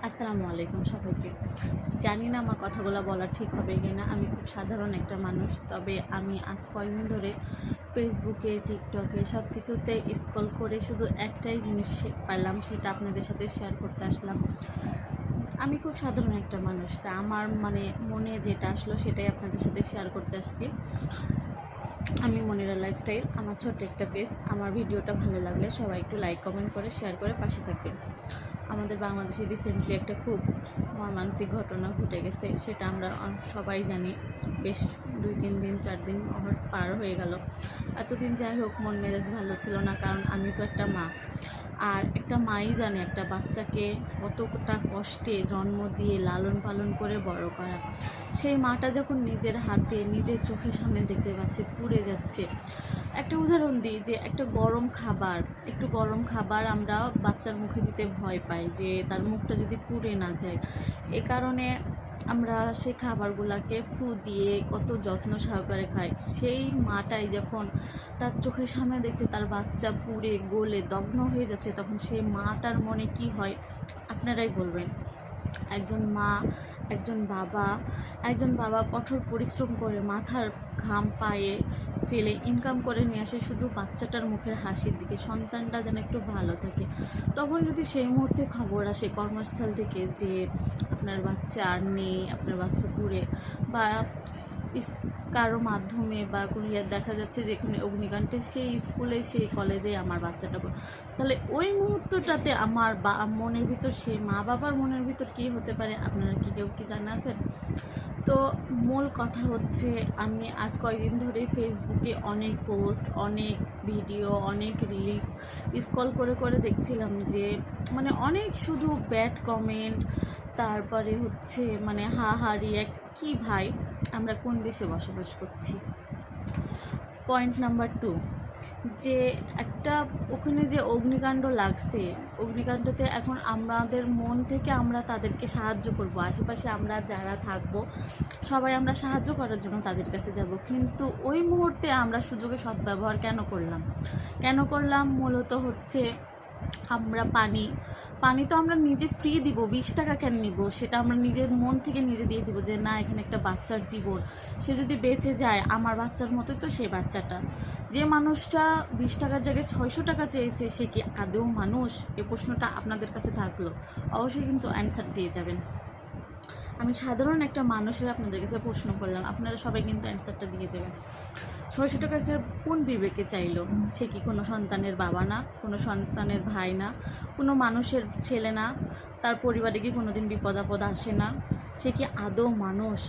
আসসালামু আলাইকুম সবাইকে। জানি না আমার কথাগুলো বলা ঠিক হবে কি না। আমি খুব সাধারণ একটা মানুষ, তবে আমি আজ কয়েকদিন ধরে ফেসবুকে, টিকটকে সব কিছুতে স্ক্রল করে শুধু একটাই জিনিস পেলাম, সেটা আপনাদের সাথে শেয়ার করতে আসলাম। আমি খুব সাধারণ একটা মানুষ, তা আমার মনে যেটা আসলো সেটাই আপনাদের সাথে শেয়ার করতে আসছি। আমি মনিরা লাইফস্টাইল, আমার ছোট্ট একটা পেজ। আমার ভিডিওটা ভালো লাগলে সবাই একটু লাইক, কমেন্ট করে শেয়ার করে পাশে থাকবেন। আমাদের বাংলাদেশে রিসেন্টলি একটা খুব মর্মান্তিক ঘটনা ঘটে গেছে, সেটা আমরা সবাই জানি। বেশ 2-3 দিন 4 দিন পার হয়ে গেল। এতদিন যাই হোক মন মেজাজ ভালো ছিল না, কারণ আমি তো একটা মা, আর একটা মাই জানে একটা বাচ্চাকে কতটা কষ্টে জন্ম দিয়ে লালন পালন করে বড় করা। সেই মাটা যখন নিজের হাতে নিজের চোখের সামনে দেখতে পাচ্ছে পুড়ে যাচ্ছে। একটা উদাহরণ দিই, যে একটু গরম খাবার আমরা বাচ্চার মুখে দিতে ভয় পাই, যে তার মুখটা যদি পুড়ে না যায়। এ কারণে আমরা সেই খাবারগুলোকে ফু দিয়ে কত যত্ন সহকারে খাই। সেই মাটাই যখন তার চোখের সামনে দেখছে তার বাচ্চা পুড়ে গলে দগ্ন হয়ে যাচ্ছে, তখন সেই মাটার মনে কি হয় আপনারাই বলবেন। একজন মা, একজন বাবা কঠোর পরিশ্রম করে মাথার ঘাম পায়ে ফেলে ইনকাম করে নিয়ে আসে শুধু বাচ্চাটার মুখের হাসির দিকে, সন্তানটা যেন একটু ভালো থাকে। তখন যদি সেই মুহূর্তে খবর আসে কর্মস্থল থেকে যে আপনার বাচ্চা আর নেই, আপনার বাচ্চা পুড়ে, বা কারো মাধ্যমে বা কুরিয়ার দেখা যাচ্ছে যেখানে অগ্নিকাণ্ডে সেই স্কুলে সেই কলেজে আমার বাচ্চাটা, তাহলে ওই মুহূর্তটাতে আমার মনের ভিতর, সেই মা বাবার মনের ভিতর কী হতে পারে আপনারা কেউ কি জানা আছেন? তো মূল কথা হচ্ছে, আমি আজ কয়েকদিন ধরে ফেসবুকে অনেক পোস্ট, অনেক ভিডিও, অনেক রিলস স্ক্রল করে দেখছিলাম, যে অনেক শুধু ব্যাড কমেন্ট, তারপরে হচ্ছে হাহারি এক কি ভাই, আমরা কোন দেশে বসবাস করছি? পয়েন্ট নাম্বার 2, যে একটা ওখানে যে অগ্নিকাণ্ড লাগছে, অগ্নিকাণ্ডতে এখন আমাদের মন থেকে আমরা তাদেরকে সাহায্য করব, আশেপাশে আমরা যারা থাকবো সবাই আমরা সাহায্য করার জন্য তাদের কাছে যাব, কিন্তু ওই মুহূর্তে আমরা সুযোগে সদ্ব্যবহার কেন করলাম? মূলত হচ্ছে আমরা পানি তো আমরা নিজে ফ্রি দিব, 20 টাকা কেন নিব? সেটা আমরা নিজের মন থেকে নিজে দিয়ে দিব, যে না, এখানে একটা বাচ্চার জীবন, সে যদি বেঁচে যায় আমার বাচ্চার মতোই তো সেই বাচ্চাটা। যে মানুষটা 20 টাকার জায়গায় 600 টাকা চেয়েছে, সে কি আদৌ মানুষ? এই প্রশ্নটা আপনাদের কাছে থাকলো, অবশ্যই কিন্তু অ্যান্সার দিয়ে যাবেন। আমি সাধারণ একটা মানুষ হয়ে আপনাদের কাছে প্রশ্ন করলাম, আপনারা সবাই কিন্তু অ্যান্সারটা দিয়ে যাবেন। 600 টাকা সে কোন বিবেকে চাইলো? সে কি কোনো সন্তানের বাবা না, কোনো সন্তানের ভাই না, কোনো মানুষের ছেলে না? তার পরিবারে কি কোনো দিন বিপদ আপদ আসে না? সে কি আদৌ মানুষ?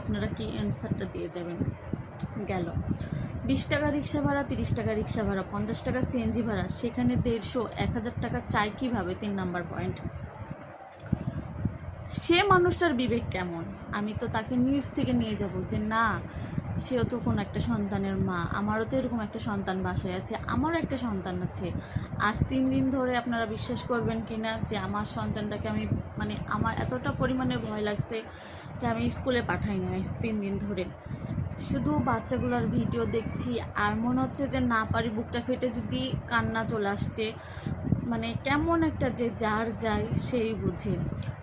আপনারা কি অ্যান্সারটা দিয়ে যাবেন। গেল 20 টাকা রিক্সা ভাড়া, 30 টাকা রিক্সা ভাড়া, 50 টাকা সিএনজি ভাড়া, সেখানে 150-1000 টাকা চাই কীভাবে? 3 নাম্বার পয়েন্ট। সে মানুষটার বিবেক কেমন? আমি তো তাকে নিজ থেকে নিয়ে যাব, যে না, সেও তো কোনো একটা সন্তানের মা, আমারও তো এরকম একটা সন্তান বাসায় আছে, আমারও একটা সন্তান আছে। আজ 3 দিন ধরে আপনারা বিশ্বাস করবেন কি না, যে আমার সন্তানটাকে আমি আমার এতটা পরিমাণে ভয় লাগছে যে আমি স্কুলে পাঠাই না 3 দিন ধরে। শুধু বাচ্চাগুলোর ভিডিও দেখছি আর মনে হচ্ছে যে না পারি, বুকটা ফেটে যদি কান্না চলে আসছে। কেমন একটা, যে যার যায় সেই বুঝে।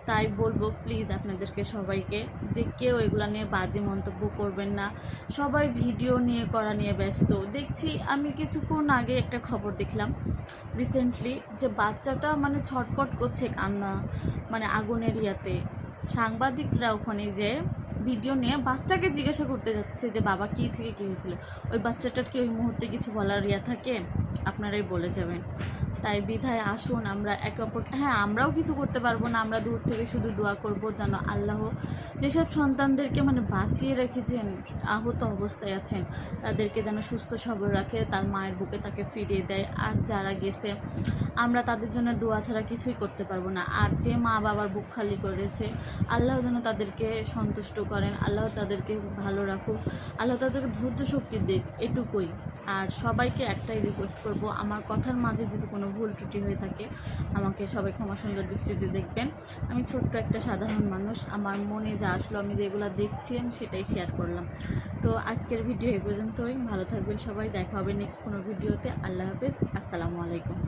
তাই বলবো প্লিজ আপনাদেরকে সবাইকে, যে কেউ এগুলো নিয়ে বাজে মন্তব্য করবেন না। সবাই ভিডিও নিয়ে ব্যস্ত। দেখছি আমি কিছুক্ষণ আগে একটা খবর দেখলাম রিসেন্টলি, যে বাচ্চাটা ছটপট করছে কান্না, আগুনের ইয়াতে। সাংবাদিকরা ওখানে যে ভিডিও নিয়ে বাচ্চাকে জিজ্ঞাসা করতে যাচ্ছে যে বাবা কী থেকে কী হয়েছিল, ওই বাচ্চাটার কি ওই মুহূর্তে কিছু বলার থাকে? আপনারাই বলে যাবেন। তাই বিধায় আসুন আমরা একে অপর, আমরাও কিছু করতে পারবো না, আমরা দূর থেকে শুধু দোয়া করব যেন আল্লাহ যেসব সন্তানদেরকে বাঁচিয়ে রেখেছেন, আহত অবস্থায় আছেন, তাদেরকে যেন সুস্থ সবল রাখে, তার মায়ের বুকে তাকে ফিরিয়ে দেয়। আর যারা গেছে আমরা তাদের জন্য দোয়া ছাড়া কিছুই করতে পারবো না। আর যে মা বাবার বুক খালি করেছে, আল্লাহ যেন তাদেরকে সন্তুষ্ট করেন, আল্লাহ তাদেরকে ভালো রাখুক, আল্লাহ তাদেরকে ধৈর্য শক্তি দিক, এটুকুই। আর সবাইকে একটাই রিকোয়েস্ট করব, আমার কথার মাঝে যদি কোনো ভুল ত্রুটি হয়ে থাকে আমাকে সবাই ক্ষমা সুন্দর দৃষ্টিতে দেখবেন। আমি ছোট্ট একটা সাধারণ মানুষ, আমার মনে যা আসলো, আমি যেগুলো দেখছি আমি সেটাই শেয়ার করলাম। তো আজকের ভিডিও এই পর্যন্তই। ভালো থাকবেন সবাই, দেখা হবে নেক্সট কোনো ভিডিওতে। আল্লাহ হাফেজ, আসসালামু আলাইকুম।